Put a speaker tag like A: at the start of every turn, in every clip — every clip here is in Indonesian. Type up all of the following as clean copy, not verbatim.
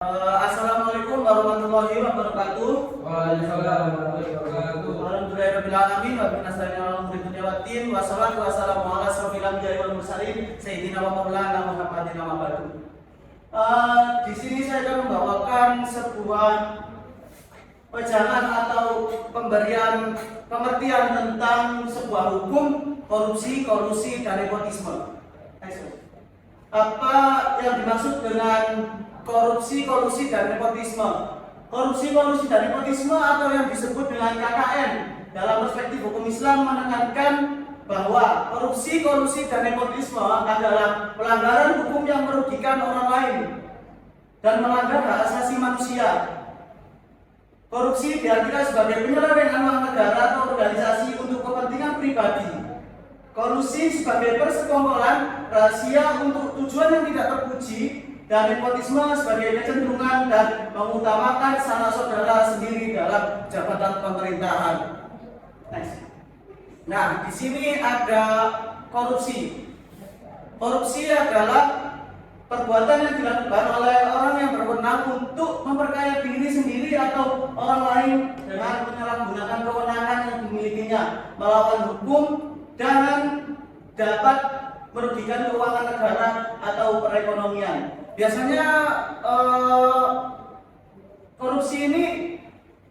A: Assalamualaikum warahmatullahi wabarakatuh.
B: Waalaikumsalam warahmatullahi wabarakatuh.
A: Alhamdulillahirabbil alamin wa bihi nasta'inu ala umuri dunya waddin wa salatu wassalamu ala asrofil anbiya'i wal mursalin sayyidina wa maulana Muhammadin wa ba'du. Di sini saya akan membawakan sebuah wejangan atau pemberian pengertian tentang sebuah hukum korupsi, kolusi, dan nepotisme. Apa yang dimaksud dengan korupsi, kolusi, dan nepotisme? Korupsi, kolusi, dan nepotisme atau yang disebut dengan KKN dalam perspektif hukum Islam menekankan bahwa korupsi, kolusi, dan nepotisme adalah pelanggaran hukum yang merugikan orang lain dan melanggar hak asasi manusia. Korupsi diartikan sebagai penyelewengan uang negara atau organisasi untuk kepentingan pribadi. Kolusi sebagai persekongkolan rahasia untuk tujuan yang tidak terpuji, dan nepotisme sebagai kecenderungan dan mengutamakan sanak saudara sendiri dalam jabatan pemerintahan. Nah, di sini ada korupsi. Korupsi adalah perbuatan yang dilakukan oleh orang yang berwenang untuk memperkaya diri sendiri atau orang lain dengan menyalahgunakan kewenangan yang dimilikinya melawan hukum dan dapat merugikan keuangan negara atau perekonomian. Biasanya korupsi ini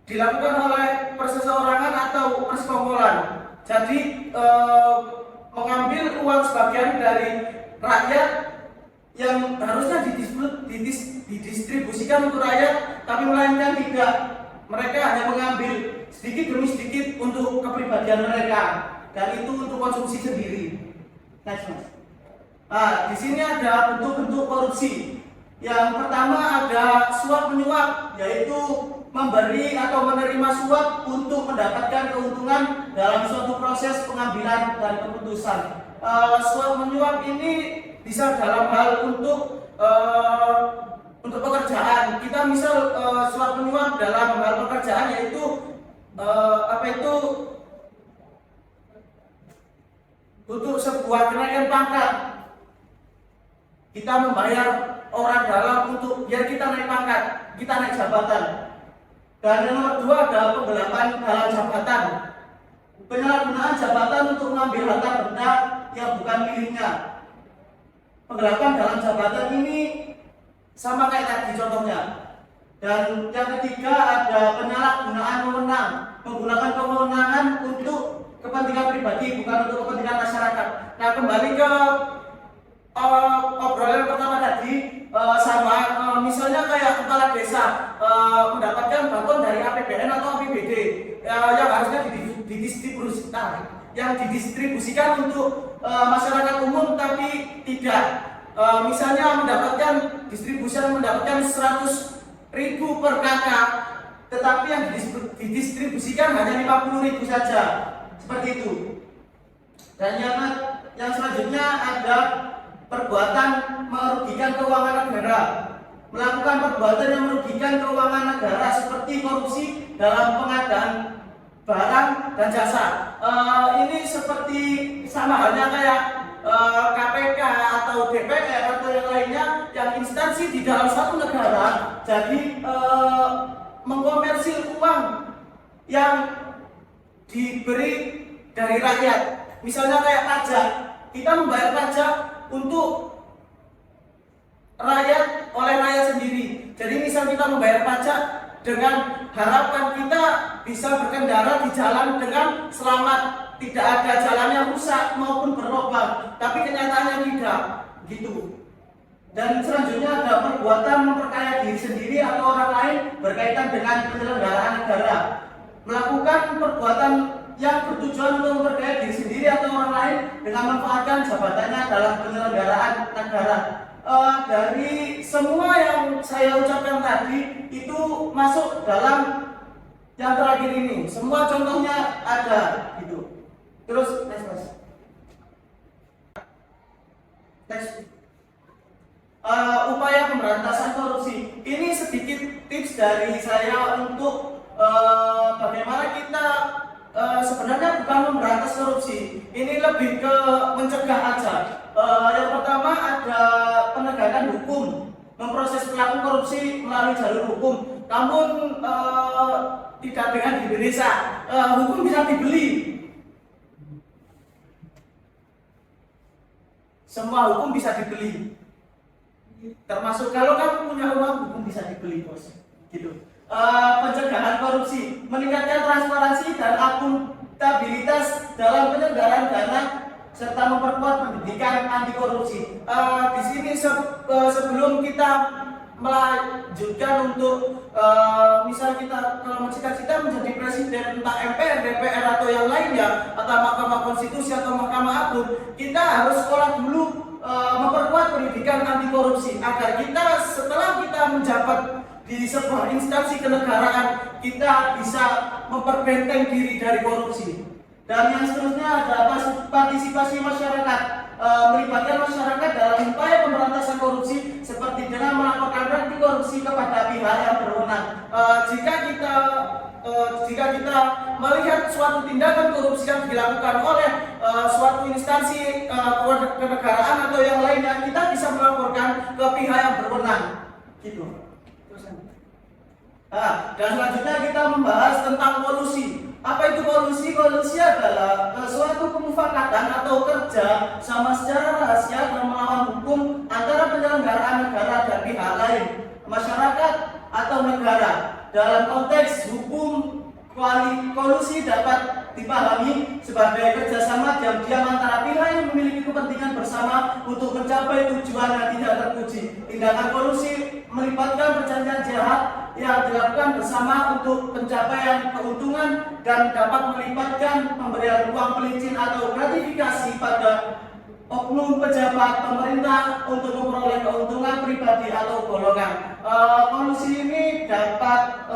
A: dilakukan oleh perseorangan atau persekongkolan. Jadi mengambil uang sebagian dari rakyat yang harusnya didistribusikan untuk rakyat, tapi melainkan tidak. Mereka hanya mengambil sedikit demi sedikit untuk kepribadian mereka, dan itu untuk konsumsi sendiri. Di sini ada bentuk-bentuk korupsi. Yang pertama ada suap menyuap, yaitu memberi atau menerima suap untuk mendapatkan keuntungan dalam suatu proses pengambilan dan keputusan. Suap menyuap ini bisa dalam hal untuk pekerjaan. Kita misal suap menyuap dalam hal pekerjaan yaitu untuk sebuah kenaikan pangkat. Kita membayar orang dalam untuk biar kita naik pangkat, kita naik jabatan. Dan yang nomor dua ada penggelapan dalam jabatan. Penyalahgunaan jabatan untuk mengambil harta benda yang bukan miliknya. Penggelapan dalam jabatan ini sama kayak tadi contohnya. Dan yang ketiga ada penyalahgunaan wewenang, menggunakan kewenangan untuk kepentingan pribadi bukan untuk kepentingan masyarakat. Nah, kembali ke obrolan pertama tadi, misalnya kayak kepala desa mendapatkan bantuan dari APBN atau APBD yang harusnya didistribusikan untuk masyarakat umum, tapi tidak. Misalnya mendapatkan distribusian 100.000 per kakak, tetapi yang didistribusikan hanya 50.000 saja, seperti itu. Dan yang selanjutnya ada perbuatan merugikan keuangan negara. Melakukan perbuatan yang merugikan keuangan negara seperti korupsi dalam pengadaan barang dan jasa. Ini seperti sama halnya kayak KPK atau DPR atau yang lainnya, yang instansi di dalam suatu negara jadi mengkomersil uang yang diberi dari rakyat. Misalnya kayak pajak, kita membayar pajak untuk rakyat oleh rakyat sendiri. Jadi misal kita membayar pajak dengan harapan kita bisa berkendara di jalan dengan selamat, tidak ada jalan yang rusak maupun berlubang, tapi kenyataannya tidak gitu. Dan selanjutnya ada perbuatan memperkaya diri sendiri atau orang lain berkaitan dengan penyelenggaraan negara. Melakukan perbuatan yang bertujuan untuk memperkaya diri sendiri atau orang lain dengan memanfaatkan jabatannya dalam penyelenggaraan negara. Dari semua yang saya ucapkan tadi itu masuk dalam yang terakhir ini. Semua contohnya ada gitu. Terus next. Upaya pemberantasan korupsi. Ini sedikit tips dari saya untuk bagaimana kita sebenarnya bukan memberantas korupsi, ini lebih ke mencegah aja. Yang pertama ada penegakan hukum, memproses pelaku korupsi korupsi melalui jalur hukum. Namun tidak dengan di Indonesia. Hukum bisa dibeli. Semua hukum bisa dibeli. Termasuk kalau kamu punya uang, hukum bisa dibeli, bos. Gitu. Pencegahan korupsi, meningkatkan transparansi dan akuntabilitas dalam penyelenggaraan dana serta memperkuat pendidikan anti korupsi. Di sini sebelum kita melanjutkan untuk misal kita kalau cita-cita menjadi presiden, entah MPR, DPR atau yang lainnya, atau Mahkamah Konstitusi atau Mahkamah Agung, kita harus sekolah dulu memperkuat pendidikan anti korupsi agar kita setelah kita menjabat di sebuah instansi kenegaraan kita bisa memperbenteng diri dari korupsi. Dan yang seterusnya adalah partisipasi masyarakat, melibatkan masyarakat dalam upaya pemberantasan korupsi seperti dengan melaporkan praktik korupsi kepada pihak yang berwenang. Jika kita melihat suatu tindakan korupsi yang dilakukan oleh suatu instansi kenegaraan atau yang lainnya, kita bisa melaporkan ke pihak yang berwenang. Gitu. Dan selanjutnya kita membahas tentang kolusi. Apa itu kolusi? Kolusi adalah suatu pemufakatan atau kerja sama secara rahasia dan melawan hukum antara penyelenggaraan negara dan pihak lain, masyarakat atau negara. Dalam konteks hukum, kolusi dapat dipahami sebagai kerjasama diam-diam antara pihak yang memiliki kepentingan bersama untuk mencapai tujuan yang tidak terpuji. Tindakan kolusi melibatkan perjanjian jahat yang dilakukan bersama untuk pencapaian keuntungan dan dapat melibatkan pemberian uang pelicin atau gratifikasi pada oknum pejabat pemerintah untuk memperoleh keuntungan pribadi atau golongan. Kolusi ini dapat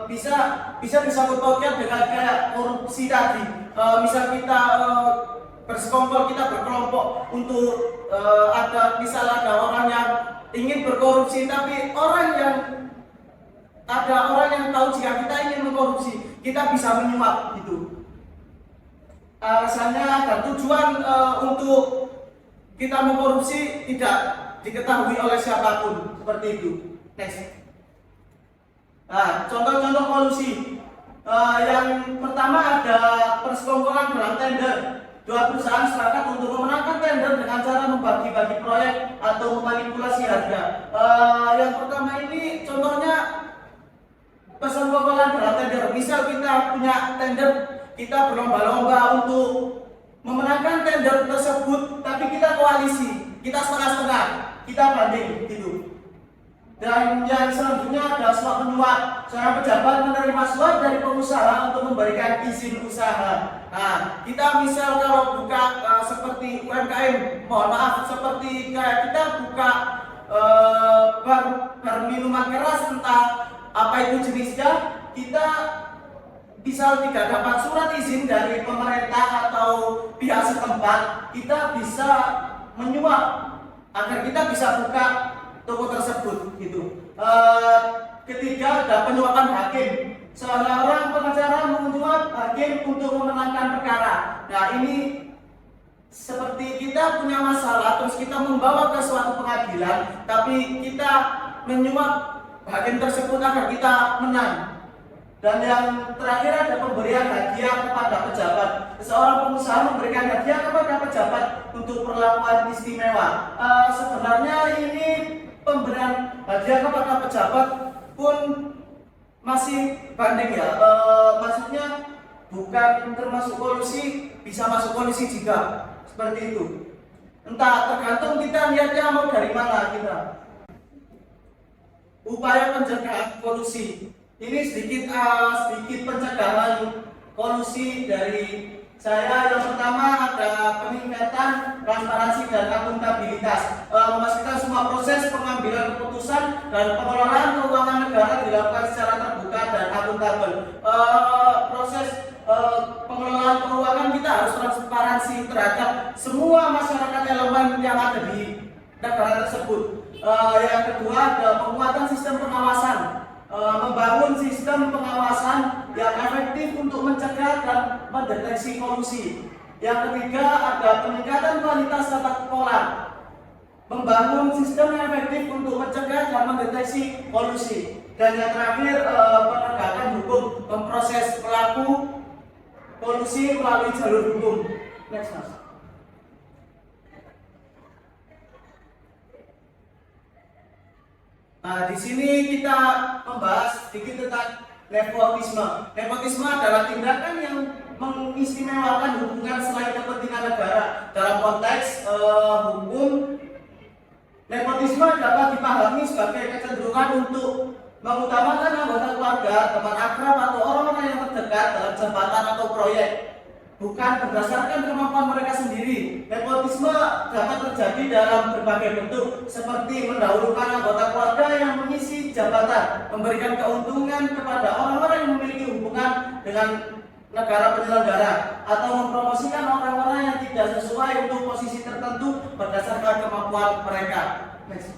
A: bisa disangkut pautkan dengan kayak korupsi tadi. Misal kita bersekongkol, kita berkelompok untuk misal ada orang yang ingin berkorupsi, tapi ada orang yang tahu jika kita ingin mengkorupsi, kita bisa menyuap gitu. Alasannya dan tujuan untuk kita mengkorupsi tidak diketahui oleh siapapun, seperti itu. Next. Contoh-contoh kolusi. Yang pertama ada persekongkolan dalam tender. Dua perusahaan sepakat untuk memenangkan tender dengan cara membagi-bagi proyek atau memanipulasi harga. Yang pertama ini contohnya persekongkolan dalam tender. Misal kita punya tender, kita berlomba-lomba untuk memenangkan tender tersebut, tapi kita koalisi, kita setengah-setengah, kita banding gitu. Dan yang selanjutnya ada suap menyuap. Seorang pejabat menerima suap dari pengusaha untuk memberikan izin usaha. Kita misal kalau buka seperti UMKM, mohon maaf, seperti kayak kita buka bar minuman keras, entah apa itu jenisnya, kita bisa tidak dapat surat izin dari pemerintah atau pihak setempat, kita bisa menyuap agar kita bisa buka toko tersebut gitu. Ketiga ada penyuapan hakim. Seorang pengacara menyuap hakim untuk memenangkan perkara. Nah ini seperti kita punya masalah terus kita membawa ke suatu pengadilan, tapi kita menyuap hakim tersebut agar kita menang. Dan yang terakhir ada pemberian hadiah kepada pejabat. Seorang pengusaha memberikan hadiah kepada pejabat untuk perlakuan istimewa. Sebenarnya ini pemberian hadiah kepada pejabat pun masih banding ya. Maksudnya bukan termasuk kolusi, bisa masuk kolusi juga. Seperti itu. Entah, tergantung kita lihatnya mau dari mana kita. Upaya pencegahan kolusi. Ini sedikit pencegahan kolusi dari saya. Yang pertama ada peningkatan transparansi dan akuntabilitas, memastikan semua proses pengambilan keputusan dan pengelolaan keuangan negara dilakukan secara terbuka dan akuntabel. Proses pengelolaan keuangan kita harus transparansi terhadap semua masyarakat elemen yang ada di negara tersebut. Yang kedua ada penguatan sistem pengawasan. Membangun sistem pengawasan yang efektif untuk mencegah dan mendeteksi kolusi. Yang ketiga ada peningkatan kualitas tata kelola. membangun sistem yang efektif untuk mencegah dan mendeteksi kolusi. Dan yang terakhir, penegakan hukum, memproses pelaku kolusi melalui jalur hukum. Next, Mas. Nah, di sini kita membahas sedikit tentang nepotisme. Nepotisme adalah tindakan yang mengistimewakan hubungan selain kepentingan negara. Dalam konteks hukum, nepotisme dapat dipahami sebagai kecenderungan untuk mengutamakan anggota keluarga, teman akrab atau orang-orang yang terdekat dalam jabatan atau proyek, bukan berdasarkan kemampuan mereka sendiri. Nepotisme dapat terjadi dalam berbagai bentuk, seperti mendahulukan anggota keluarga yang mengisi jabatan, memberikan keuntungan kepada orang-orang yang memiliki hubungan dengan negara penyelenggara, atau mempromosikan orang-orang yang tidak sesuai untuk posisi tertentu berdasarkan kemampuan mereka. Next.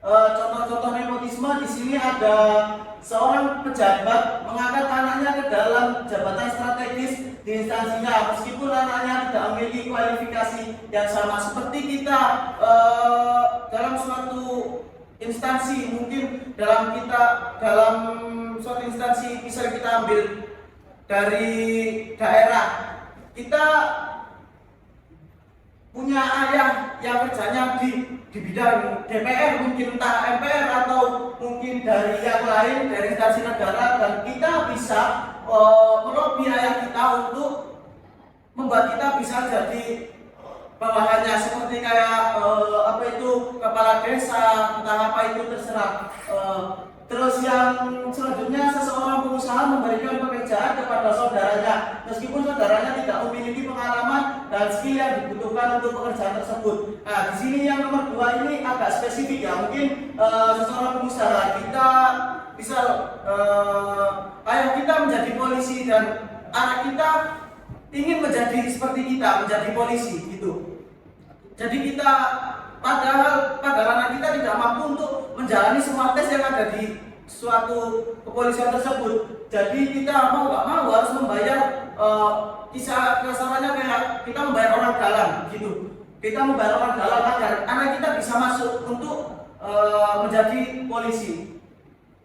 A: Contoh-contoh nepotisme di sini ada seorang pejabat mengangkat anaknya ke dalam jabatan strategis di instansinya meskipun anaknya tidak memiliki kualifikasi yang sama. Seperti kita dalam suatu instansi, mungkin dalam suatu instansi bisa kita ambil dari daerah, kita punya ayah yang kerjanya di bidang DPR, mungkin entah MPR atau mungkin dari yang lain, dari instansi negara, dan kita bisa melobi ayah kita untuk membuat kita bisa jadi bawahannya, seperti kayak kepala desa, entah apa itu terserah. Terus yang selanjutnya, seseorang berusaha memberikan pekerjaan kepada saudaranya meskipun saudaranya tidak memiliki pengalaman dan skill yang dibutuhkan untuk pekerjaan tersebut. Nah, di sini yang nomor 2 ini agak spesifik ya. Mungkin seseorang pengusaha, kita bisa ayah kita menjadi polisi dan anak kita ingin menjadi seperti kita, menjadi polisi gitu. Jadi kita padahal anak kita tidak mampu untuk menjalani semua tes yang ada di suatu kepolisian tersebut. Jadi kita mau nggak mau harus membayar, kisah kasarannya kayak kita membayar orang dalam gitu. Kita membayar orang dalam agar anak kita bisa masuk untuk menjadi polisi.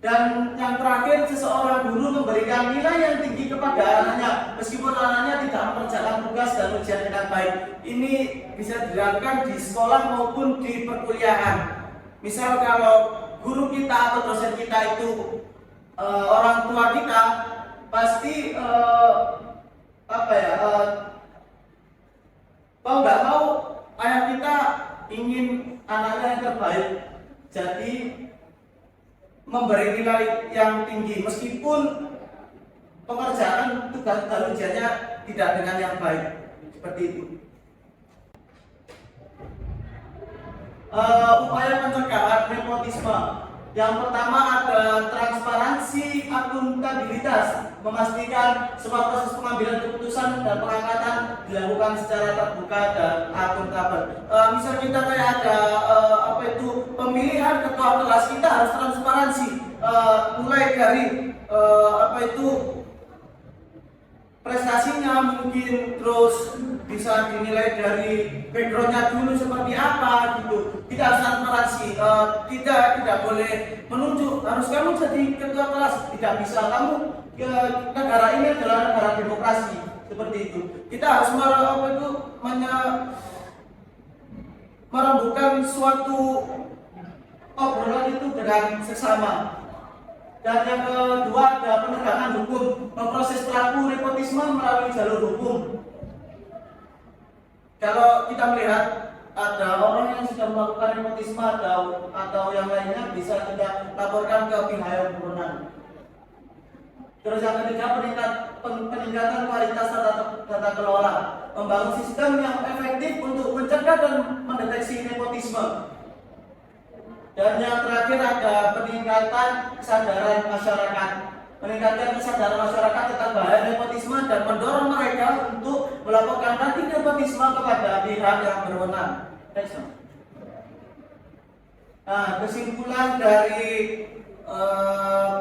A: Dan yang terakhir, seseorang guru memberikan nilai yang tinggi kepada anaknya meskipun anaknya tidak mengerjakan tugas dan ujian dengan baik. Ini bisa dilakukan di sekolah maupun di perkuliahan. Misal kalau guru kita atau dosen kita itu orang tua kita, pasti mau nggak mau ayah kita ingin anaknya yang terbaik. Jadi memberi nilai yang tinggi meskipun pengerjaan tugas dan ujiannya tidak dengan yang baik, seperti itu. Upaya pencegahan nepotisme. Yang pertama ada transparansi akuntabilitas, memastikan semua proses pengambilan keputusan dan pengangkatan dilakukan secara terbuka dan akuntabel. Misal kita kayak ada pemilihan ketua kelas, kita harus transparansi, mulai dari prestasinya mungkin, terus bisa dinilai dari backgroundnya dulu seperti apa gitu. Kita harus transparansi, tidak boleh menunjuk harus kamu jadi ketua kelas, tidak bisa. Kamu negara ini adalah negara demokrasi, seperti itu. Kita harus merembukan suatu obrolan itu dengan sesama. Dan yang kedua ada penegakan hukum, memproses pelaku nepotisme melalui jalur hukum. Kalau kita melihat ada orang yang sudah melakukan nepotisme atau yang lainnya, bisa kita laporkan ke pihak yang berwenang. Terus yang ketiga, peningkatan kualitas tata kelola, membangun sistem yang efektif untuk mencegah dan mendeteksi nepotisme. Dan yang terakhir ada peningkatan kesadaran masyarakat, meningkatkan kesadaran masyarakat tentang bahaya nepotisme dan mendorong mereka untuk melaporkan anti nepotisme kepada pihak yang berwenang. Nah, kesimpulan dari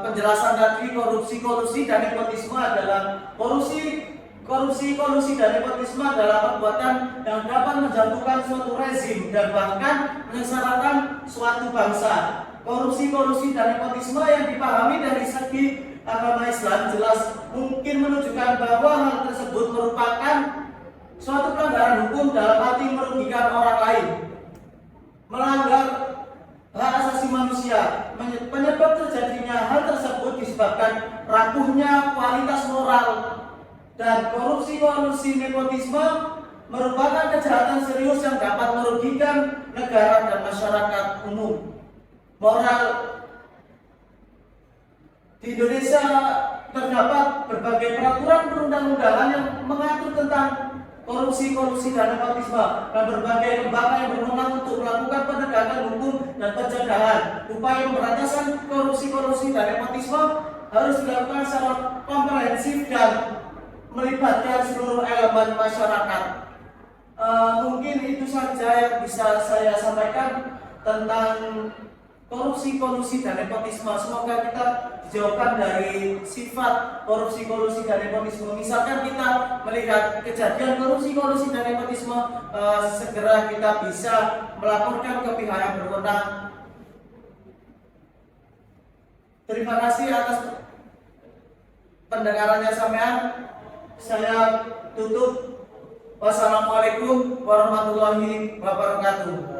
A: penjelasan tadi, korupsi dan nepotisme adalah korupsi korupsi, dan nepotisme adalah perbuatan yang dapat menjatuhkan suatu rezim dan bahkan menyengsarakan suatu bangsa. Korupsi, dan nepotisme yang dipahami dari segi agama Islam jelas mungkin menunjukkan bahwa hal tersebut merupakan suatu pelanggaran hukum dalam arti merugikan orang lain, melanggar hak asasi manusia. Penyebab terjadinya hal tersebut disebabkan rapuhnya kualitas moral, dan korupsi, nepotisme merupakan kejahatan serius yang dapat merugikan negara dan masyarakat umum. Moral di Indonesia terdapat berbagai peraturan perundang-undangan yang mengatur tentang korupsi, dan nepotisme, dan berbagai lembaga yang berwenang untuk melakukan penegakan hukum dan pencegahan. Upaya pemberantasan korupsi, dan nepotisme harus dilakukan secara komprehensif dan melibatkan seluruh elemen masyarakat. Mungkin itu saja yang bisa saya sampaikan tentang korupsi, dan nepotisme. Semoga kita dijauhkan dari sifat korupsi, dan nepotisme. Misalkan kita melihat kejadian korupsi, dan nepotisme, segera kita bisa melaporkan ke pihak yang berwenang. Terima kasih atas pendengarannya sampean. Saya tutup. Wassalamualaikum warahmatullahi wabarakatuh.